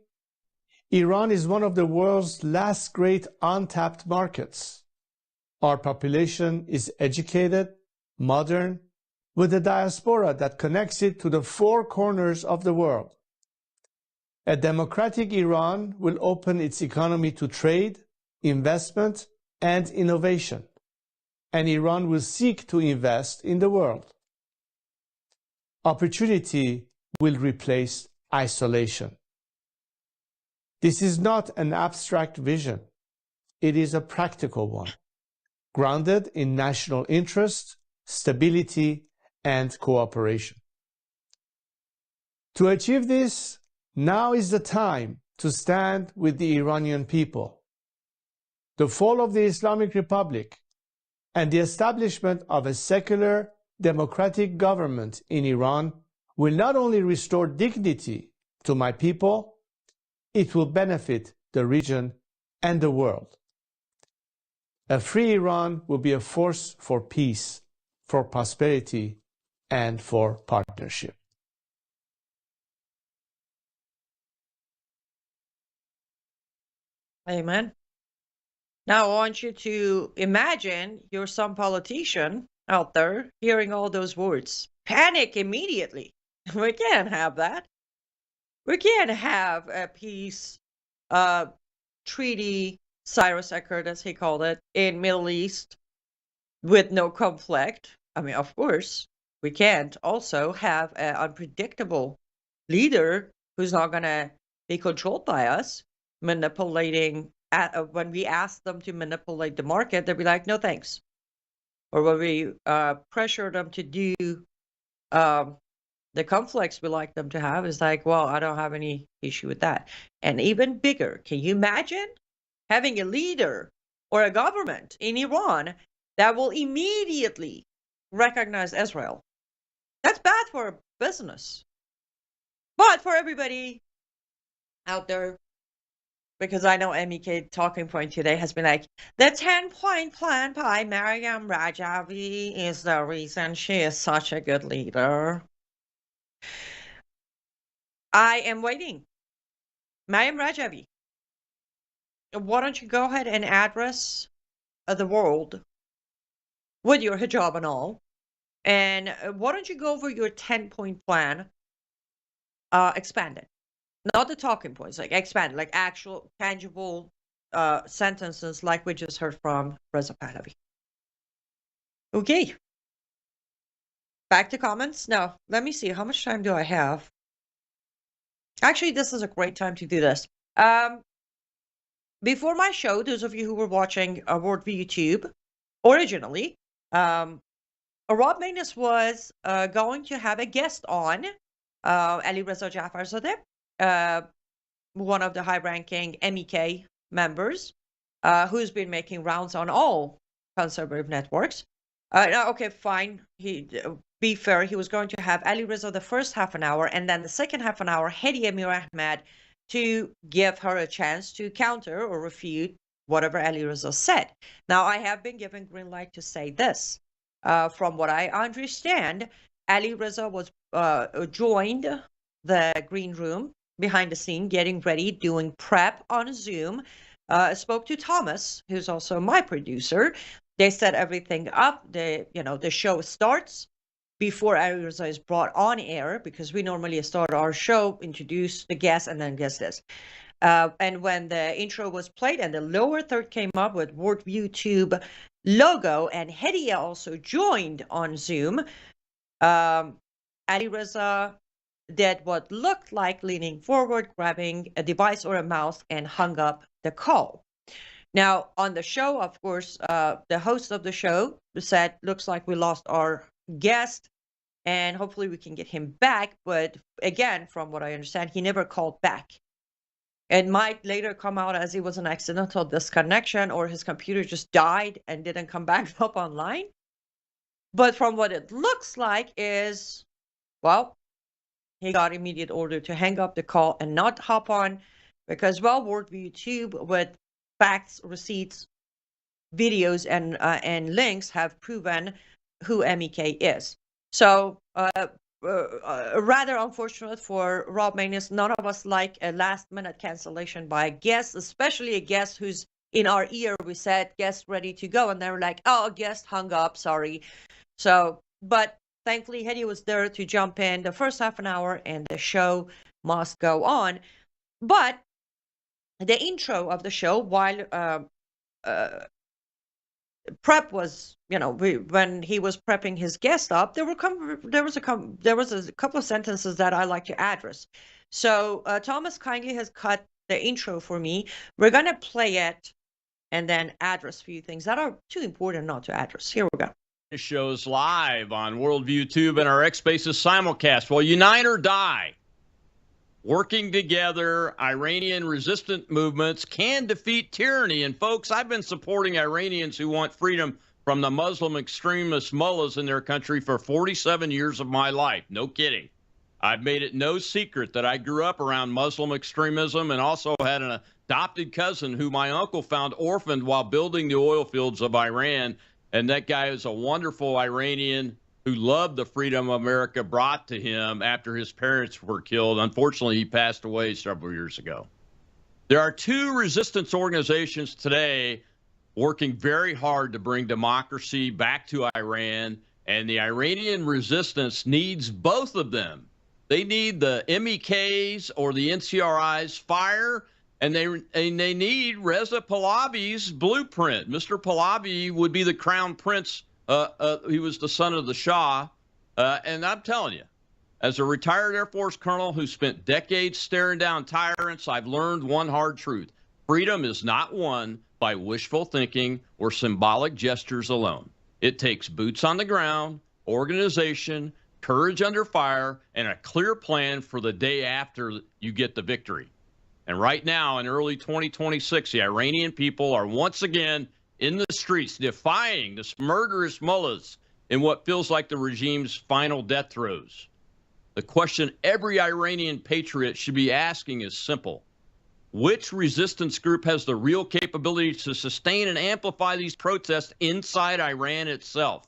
Iran is one of the world's last great untapped markets. Our population is educated, modern, with a diaspora that connects it to the four corners of the world. A democratic Iran will open its economy to trade, investment, and innovation, and Iran will seek to invest in the world. Opportunity will replace isolation. This is not an abstract vision. It is a practical one, grounded in national interest, stability, and cooperation. To achieve this, now is the time to stand with the Iranian people. The fall of the Islamic Republic and the establishment of a secular, democratic government in Iran will not only restore dignity to my people, it will benefit the region and the world. A free Iran will be a force for peace, for prosperity, and for partnership. Amen. Now, I want you to imagine you're some politician out there hearing all those words. Panic immediately. We can't have that. We can't have a peace treaty, Cyrus Accord, as he called it, in Middle East with no conflict. I mean, of course, we can't also have an unpredictable leader who's not going to be controlled by us, manipulating. When we ask them to manipulate the market, they'll be like, no thanks. Or when we pressure them to do the conflicts we like them to have, is like, well, I don't have any issue with that. And even bigger, can you imagine having a leader or a government in Iran that will immediately recognize Israel? That's bad for business. But for everybody out there, because I know MEK talking point today has been like, the 10-point plan by Maryam Rajavi is the reason she is such a good leader. I am waiting. Maryam Rajavi, why don't you go ahead and address the world with your hijab and all, and why don't you go over your 10-point plan, expanded? Not the talking points, like expanded, like actual tangible sentences like we just heard from Reza Pahlavi. Okay. Back to comments. No, let me see. How much time do I have? Actually, this is a great time to do this. Before my show, those of you who were watching Worldview YouTube originally, Rob Magnus was going to have a guest on, Ali Reza Jafarzadeh, one of the high-ranking MEK members, who's been making rounds on all conservative networks. Okay, fine. Be fair, he was going to have Ali Reza the first half an hour, and then the second half an hour, Hedi Amir Ahmed, to give her a chance to counter or refute whatever Ali Reza said. Now, I have been given green light to say this. From what I understand, Ali Reza was joined the green room behind the scene, getting ready, doing prep on Zoom. Spoke to Thomas, who's also my producer, They set everything up. The show starts before Ali Reza is brought on air, because we normally start our show, introduce the guest, and then guess this. And when the intro was played and the lower third came up with Worldview Tube logo, and Hedy also joined on Zoom, Ali Reza did what looked like leaning forward, grabbing a device or a mouse, and hung up the call. Now, on the show, of course, the host of the show said, looks like we lost our guest, and hopefully we can get him back. But again, from what I understand, he never called back. It might later come out as it was an accidental disconnection, or his computer just died and didn't come back up online. But from what it looks like is, well, he got immediate order to hang up the call and not hop on, because, well, Worldview Tube with facts, receipts, videos, and links have proven who MEK is. So, rather unfortunate for Rob Magnus. None of us like a last-minute cancellation by a guest, especially a guest who's in our ear. We said, guest ready to go, and they were like, oh, guest hung up, sorry. So, but thankfully, Hedy was there to jump in the first half an hour, and the show must go on. But the intro of the show, while prep was, when he was prepping his guest up, there was a couple of sentences that I like to address. So Thomas kindly has cut the intro for me. We're gonna play it and then address a few things that are too important not to address. Here we go. Shows live on Worldview Tube and our X Spaces simulcast. Well, unite or die. Working together, Iranian resistant movements can defeat tyranny. And folks, I've been supporting Iranians who want freedom from the Muslim extremist mullahs in their country for 47 years of my life. No kidding. I've made it no secret that I grew up around Muslim extremism and also had an adopted cousin who my uncle found orphaned while building the oil fields of Iran. And that guy is a wonderful Iranian who loved the freedom America brought to him after his parents were killed. Unfortunately, he passed away several years ago. There are two resistance organizations today working very hard to bring democracy back to Iran, and the Iranian resistance needs both of them. They need the MEK's or the NCRI's fire, and they need Reza Pahlavi's blueprint. Mr. Pahlavi would be the crown prince. He was the son of the Shah. And I'm telling you, as a retired Air Force colonel who spent decades staring down tyrants, I've learned one hard truth. Freedom is not won by wishful thinking or symbolic gestures alone. It takes boots on the ground, organization, courage under fire, and a clear plan for the day after you get the victory. And right now, in early 2026, the Iranian people are once again in the streets defying this murderous mullahs in what feels like the regime's final death throes. The question every Iranian patriot should be asking is simple. Which resistance group has the real capability to sustain and amplify these protests inside Iran itself?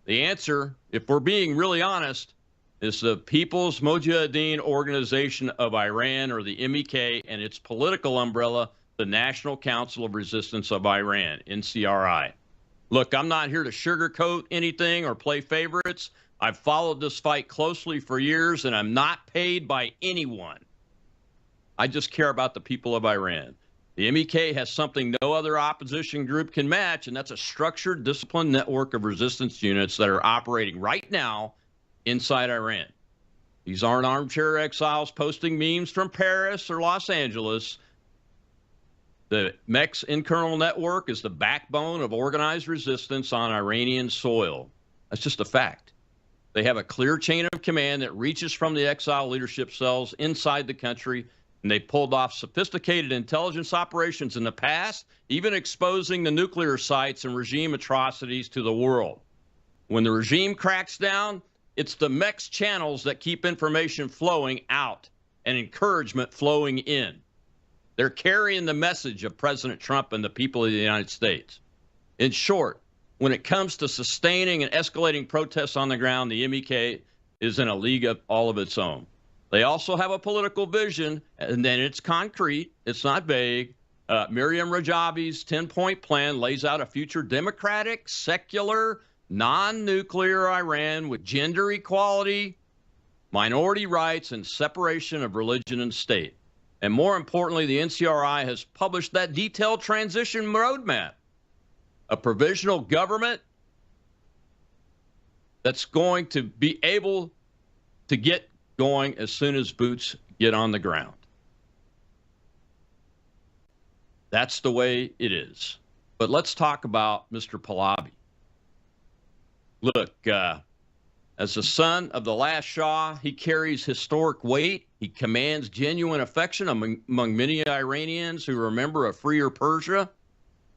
The answer, if we're being really honest, is the People's Mojahedin Organization of Iran, or the MEK, and its political umbrella, the National Council of Resistance of Iran, NCRI. Look, I'm not here to sugarcoat anything or play favorites. I've followed this fight closely for years, and I'm not paid by anyone. I just care about the people of Iran. The MEK has something no other opposition group can match, and that's a structured, disciplined network of resistance units that are operating right now inside Iran. These aren't armchair exiles posting memes from Paris or Los Angeles. The MEK's internal network is the backbone of organized resistance on Iranian soil. That's just a fact. They have a clear chain of command that reaches from the exile leadership cells inside the country, and they pulled off sophisticated intelligence operations in the past, even exposing the nuclear sites and regime atrocities to the world. When the regime cracks down, it's the MEK's channels that keep information flowing out and encouragement flowing in. They're carrying the message of President Trump and the people of the United States. In short, when it comes to sustaining and escalating protests on the ground, the MEK is in a league of all of its own. They also have a political vision, and then it's concrete. It's not vague. They have a clear Miriam Rajabi's 10-point plan lays out a future democratic, secular, non-nuclear Iran with gender equality, minority rights, and separation of religion and state. And more importantly, the NCRI has published that detailed transition roadmap, a provisional government that's going to be able to get going as soon as boots get on the ground. That's the way it is. But let's talk about Mr. Pahlavi. Look, as the son of the last Shah, he carries historic weight. He commands genuine affection among many Iranians who remember a freer Persia.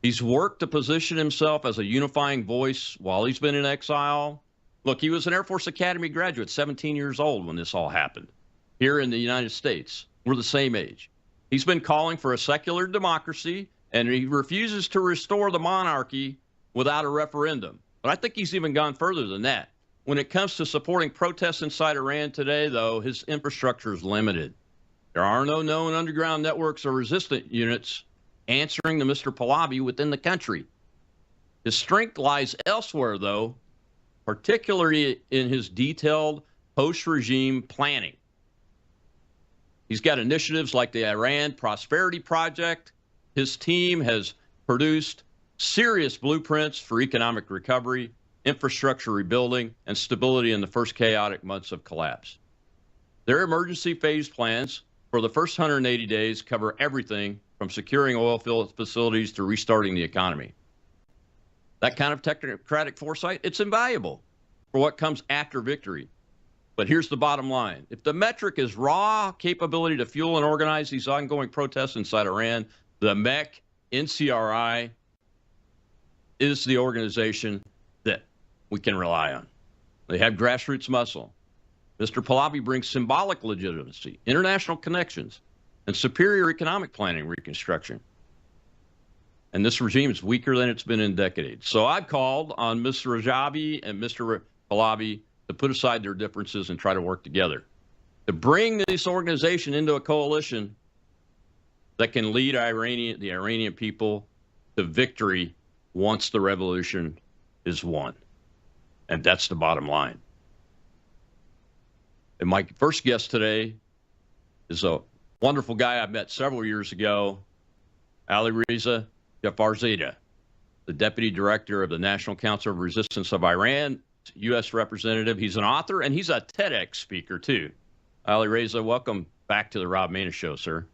He's worked to position himself as a unifying voice while he's been in exile. Look, he was an Air Force Academy graduate, 17 years old when this all happened. Here in the United States, we're the same age. He's been calling for a secular democracy, and he refuses to restore the monarchy without a referendum. But I think he's even gone further than that. When it comes to supporting protests inside Iran today, though, his infrastructure is limited. There are no known underground networks or resistant units answering to Mr. Pahlavi within the country. His strength lies elsewhere, though, particularly in his detailed post-regime planning. He's got initiatives like the Iran Prosperity Project. His team has produced serious blueprints for economic recovery, infrastructure rebuilding, and stability in the first chaotic months of collapse. Their emergency phase plans for the first 180 days cover everything from securing oil field facilities to restarting the economy. That kind of technocratic foresight, it's invaluable for what comes after victory. But here's the bottom line. If the metric is raw capability to fuel and organize these ongoing protests inside Iran, the MEC, NCRI, is the organization that we can rely on. They have grassroots muscle. Mr. Pahlavi brings symbolic legitimacy, international connections, and superior economic planning reconstruction. And this regime is weaker than it's been in decades. So I've called on Mr. Rajabi and Mr. Pahlavi to put aside their differences and try to work together, to bring this organization into a coalition that can lead the Iranian people to victory once the revolution is won. And that's the bottom line. And my first guest today is a wonderful guy I met several years ago, Ali Reza Jafarzadeh, the Deputy Director of the National Council of Resistance of Iran, U.S. representative. He's an author, and he's a TEDx speaker, too. Ali Reza, welcome back to the Rob Maness Show, sir.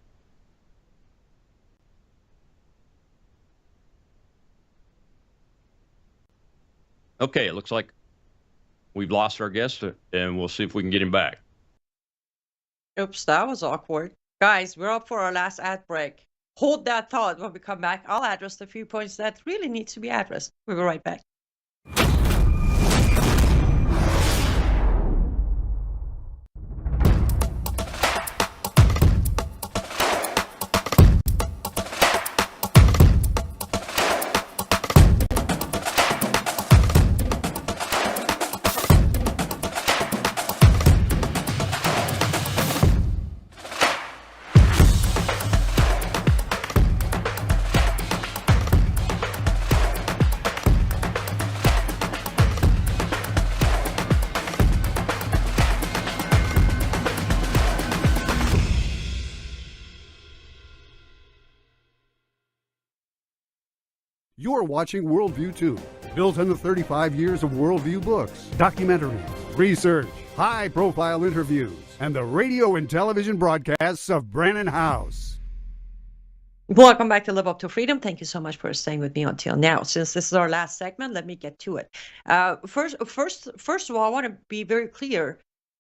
Okay, it looks like we've lost our guest, and we'll see if we can get him back. Oops, that was awkward. Guys, we're up for our last ad break. Hold that thought. When we come back, I'll address the few points that really need to be addressed. We'll be right back. You're watching Worldview 2, built on the 35 years of Worldview books, documentaries, research, high-profile interviews, and the radio and television broadcasts of Brannon House. Welcome back to Live Up to Freedom. Thank you so much for staying with me until now. Since this is our last segment, let me get to it. First of all, I want to be very clear.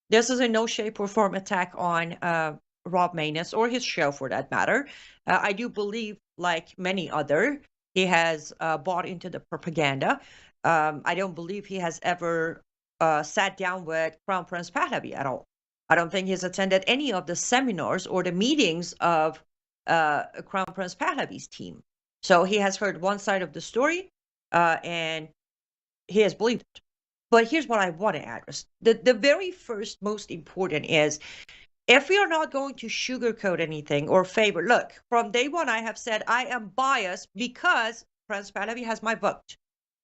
This is in no shape or form attack on Rob Maness or his show, for that matter. I do believe, like many other, he has bought into the propaganda. I don't believe he has ever sat down with Crown Prince Pahlavi at all. I don't think he's attended any of the seminars or the meetings of Crown Prince Pahlavi's team. So he has heard one side of the story, and he has believed it. But here's what I want to address. The very first, most important is if we are not going to sugarcoat anything or favor, look, from day one, I have said I am biased because Prince Pahlavi has my vote,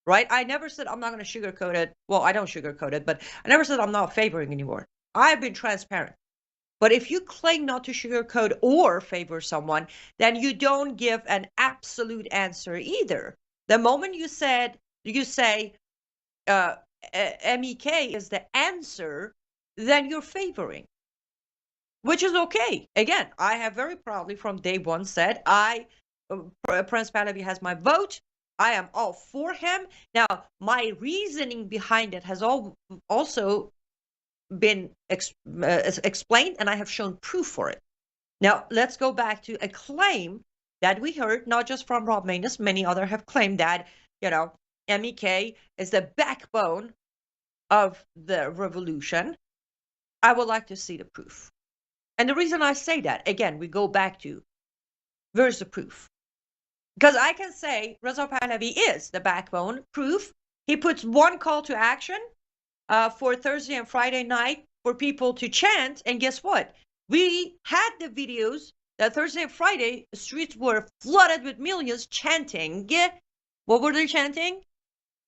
right? I never said I'm not going to sugarcoat it. Well, I don't sugarcoat it, but I never said I'm not favoring anymore. I've been transparent. But if you claim not to sugarcoat or favor someone, then you don't give an absolute answer either. The moment you say MEK is the answer, then you're favoring, which is okay. Again, I have very proudly from day one said Prince Pahlavi has my vote. I am all for him. Now, my reasoning behind it has also been explained, and I have shown proof for it. Now, let's go back to a claim that we heard, not just from Rob Manus, many others have claimed that, MEK is the backbone of the revolution. I would like to see the proof. And the reason I say that, again, we go back to, where's the proof? Because I can say Reza Pahlavi is the backbone. Proof, he puts one call to action for Thursday and Friday night for people to chant. And guess what? We had the videos that Thursday and Friday, the streets were flooded with millions chanting. What were they chanting?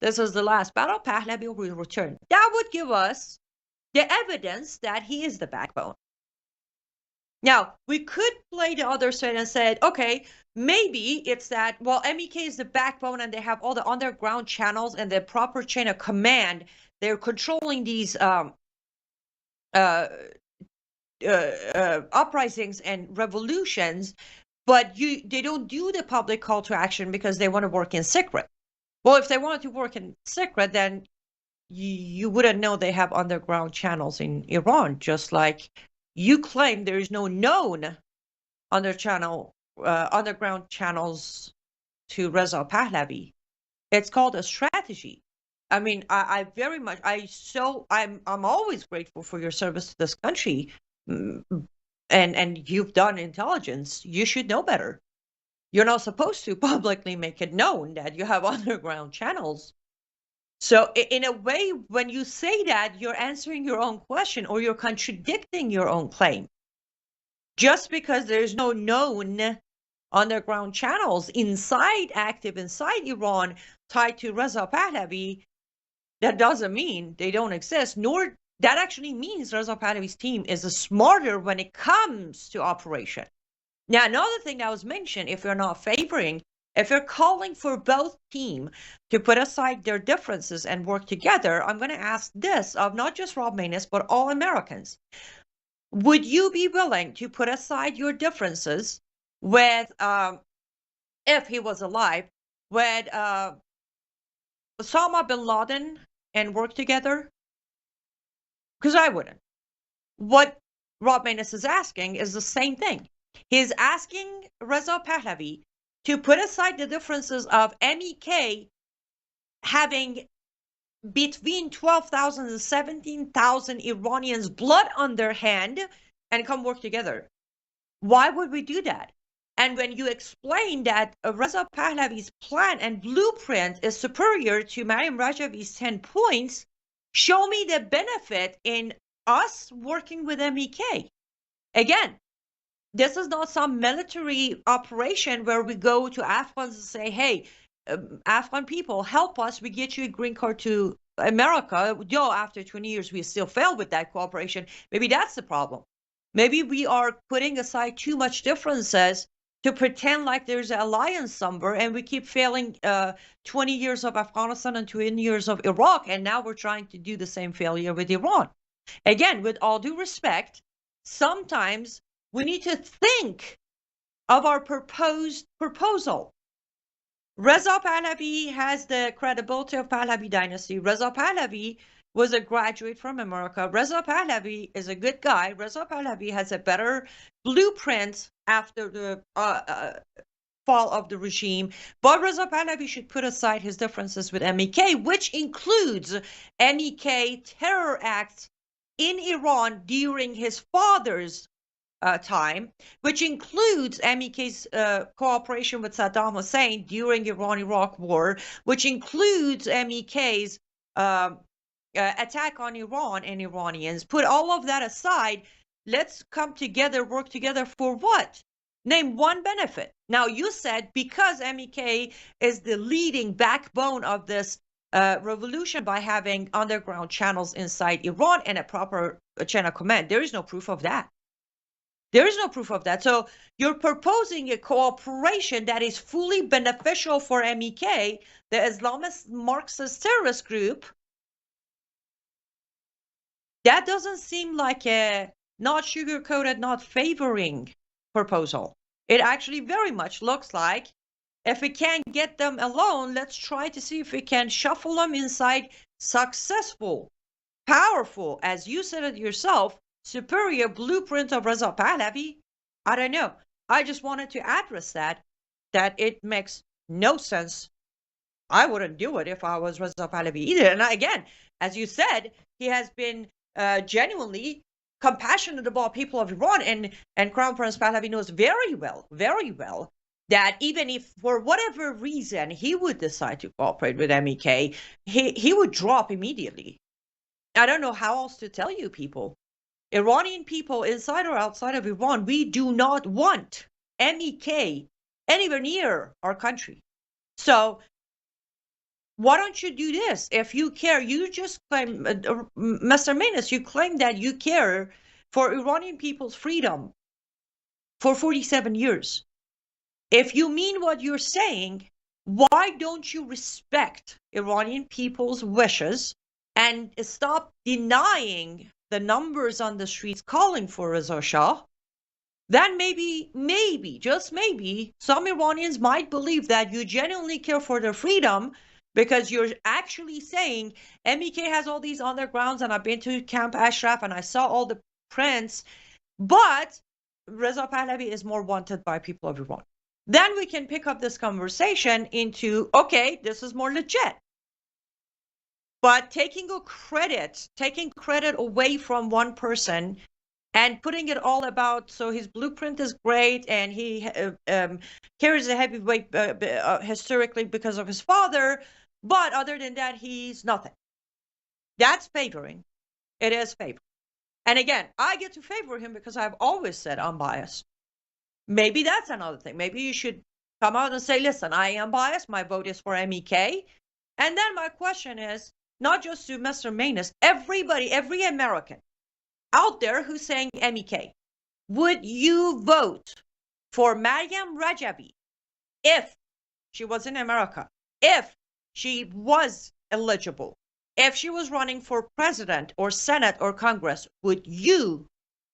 This is the last battle. Pahlavi will return. That would give us the evidence that he is the backbone. Now, we could play the other side and say, okay, maybe it's that, well, MEK is the backbone and they have all the underground channels and the proper chain of command. They're controlling these uprisings and revolutions, but they don't do the public call to action because they want to work in secret. Well, if they wanted to work in secret, then you wouldn't know they have underground channels in Iran, just like you claim there is no known underground channels to Reza Pahlavi. It's called a strategy. I mean, I'm always grateful for your service to this country, and you've done intelligence. You should know better. You're not supposed to publicly make it known that you have underground channels. So in a way, when you say that, you're answering your own question or you're contradicting your own claim. Just because there's no known underground channels active inside Iran tied to Reza Pahlavi, that doesn't mean they don't exist, nor that actually means Reza Pahlavi's team is smarter when it comes to operation. Now, another thing that was mentioned, if you're not favoring, if you're calling for both teams to put aside their differences and work together, I'm going to ask this of not just Rob Manus, but all Americans. Would you be willing to put aside your differences with, if he was alive, with Osama bin Laden and work together? Because I wouldn't. What Rob Manus is asking is the same thing. He's asking Reza Pahlavi to put aside the differences of MEK having between 12,000 and 17,000 Iranians' blood on their hand and come work together. Why would we do that? And when you explain that Reza Pahlavi's plan and blueprint is superior to Mariam Rajavi's 10 points, show me the benefit in us working with MEK. Again, this is not some military operation where we go to Afghans and say, hey, Afghan people, help us. We get you a green card to America. Yo, after 20 years, we still failed with that cooperation. Maybe that's the problem. Maybe we are putting aside too much differences to pretend like there's an alliance somewhere, and we keep failing 20 years of Afghanistan and 20 years of Iraq, and now we're trying to do the same failure with Iran. Again, with all due respect, sometimes we need to think of our proposal. Reza Pahlavi has the credibility of Pahlavi dynasty. Reza Pahlavi was a graduate from America. Reza Pahlavi is a good guy. Reza Pahlavi has a better blueprint after the fall of the regime. But Reza Pahlavi should put aside his differences with MEK, which includes MEK terror acts in Iran during his father's time, which includes MEK's cooperation with Saddam Hussein during Iran-Iraq war, which includes MEK's attack on Iran and Iranians. Put all of that aside, let's come together, work together for what? Name one benefit. Now, you said because MEK is the leading backbone of this revolution by having underground channels inside Iran and a proper chain of command. There is no proof of that. There is no proof of that. So you're proposing a cooperation that is fully beneficial for MEK, the Islamist Marxist terrorist group. That doesn't seem like a not sugar-coated, not favoring proposal. It actually very much looks like if we can't get them alone, let's try to see if we can shuffle them inside successful, powerful, as you said it yourself, superior blueprint of Reza Pahlavi. I don't know. I just wanted to address that it makes no sense. I wouldn't do it if I was Reza Pahlavi either. And again, as you said, he has been genuinely compassionate about people of Iran, and Crown Prince Pahlavi knows very well that even if for whatever reason he would decide to cooperate with MEK, he would drop immediately. I don't know how else to tell you people. Iranian people inside or outside of Iran, we do not want MEK anywhere near our country. So why don't you do this? If you care, you just claim, Mr. Menes, you claim that you care for Iranian people's freedom for 47 years. If you mean what you're saying, why don't you respect Iranian people's wishes and stop denying the numbers on the streets calling for Reza Shah? Then maybe, just maybe, some Iranians might believe that you genuinely care for their freedom, because you're actually saying MEK has all these undergrounds and I've been to Camp Ashraf and I saw all the prints, but Reza Pahlavi is more wanted by people of Iran. Then we can pick up this conversation into, okay, this is more legit. But taking credit away from one person and putting it all about, so his blueprint is great and he carries a heavy weight historically because of his father, but other than that, he's nothing. That's favoring. It is favoring. And again, I get to favor him because I've always said I'm biased. Maybe that's another thing. Maybe you should come out and say, listen, I am biased. My vote is for MEK. And then my question is, not just to Mr. Menes, everybody, every American out there who's saying MEK, would you vote for Maryam Rajavi if she was in America, if she was eligible, if she was running for president or Senate or Congress? Would you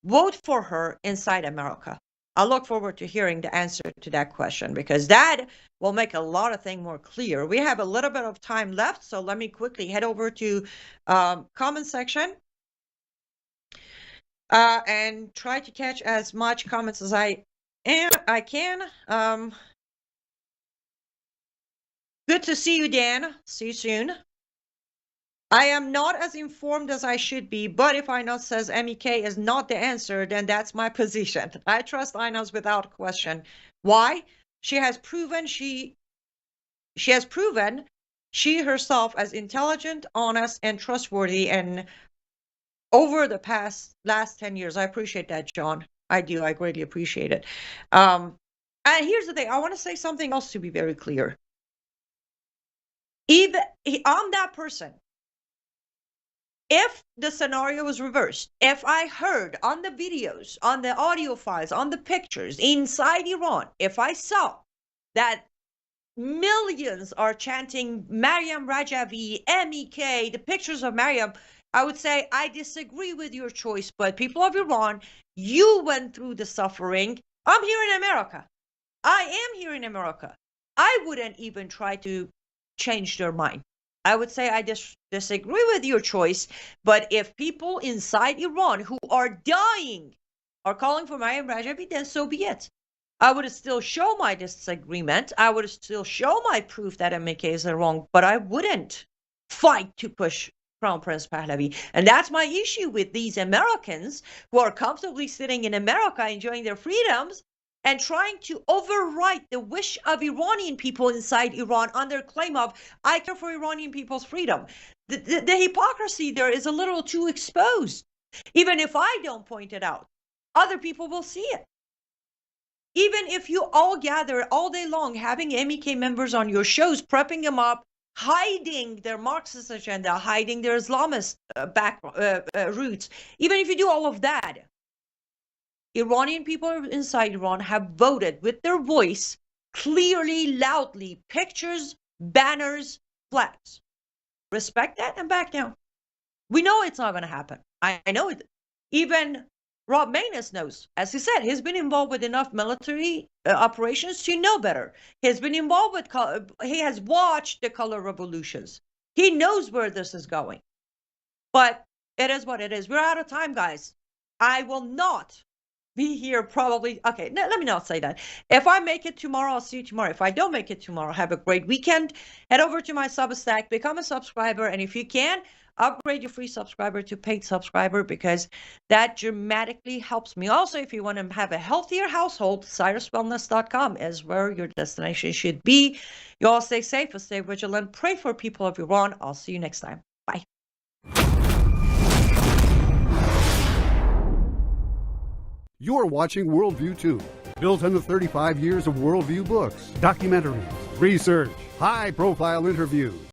vote for her inside America? I look forward to hearing the answer to that question, because that will make a lot of things more clear. We have a little bit of time left, so let me quickly head over to comment section and try to catch as much comments as I can. Good to see you, Dan. See you soon. I am not as informed as I should be, but if Einos says MEK is not the answer, then that's my position. I trust Einos without question. Why? She has proven she herself as intelligent, honest, and trustworthy, and over the last 10 years. I appreciate that, John. I do. I greatly appreciate it. And here's the thing. I want to say something else to be very clear. Even I'm that person. If the scenario was reversed, if I heard on the videos, on the audio files, on the pictures inside Iran, if I saw that millions are chanting Maryam Rajavi, MEK, the pictures of Maryam, I would say, I disagree with your choice, but people of Iran, you went through the suffering. I'm here in America. I am here in America. I wouldn't even try to change their mind. I would say I disagree with your choice, but if people inside Iran who are dying are calling for Maryam Rajavi, then so be it. I would still show my disagreement. I would still show my proof that MEK is wrong, but I wouldn't fight to push Crown Prince Pahlavi. And that's my issue with these Americans who are comfortably sitting in America enjoying their freedoms and trying to overwrite the wish of Iranian people inside Iran under claim of, I care for Iranian people's freedom. The hypocrisy there is a little too exposed. Even if I don't point it out, other people will see it. Even if you all gather all day long having MEK members on your shows, prepping them up, hiding their Marxist agenda, hiding their Islamist roots, even if you do all of that, Iranian people inside Iran have voted with their voice, clearly, loudly, pictures, banners, flags. Respect that and back down. We know it's not going to happen. I know it. Even Rob Manus knows. As he said, he's been involved with enough military operations to know better. He's been involved with, he has watched the color revolutions. He knows where this is going. But it is what it is. We're out of time, guys. I will not be here probably. Okay, let me not say that. If I make it tomorrow, I'll see you tomorrow. If I don't make it tomorrow, have a great weekend. Head over to my Substack, become a subscriber, and if you can, upgrade your free subscriber to paid subscriber, because that dramatically helps me. Also, if you want to have a healthier household, cyruswellness.com is where your destination should be. You all stay safe and stay vigilant. Pray for people of Iran. I'll see you next time. Bye. You're watching Worldview 2, built on the 35 years of Worldview books, documentaries, research, high-profile interviews,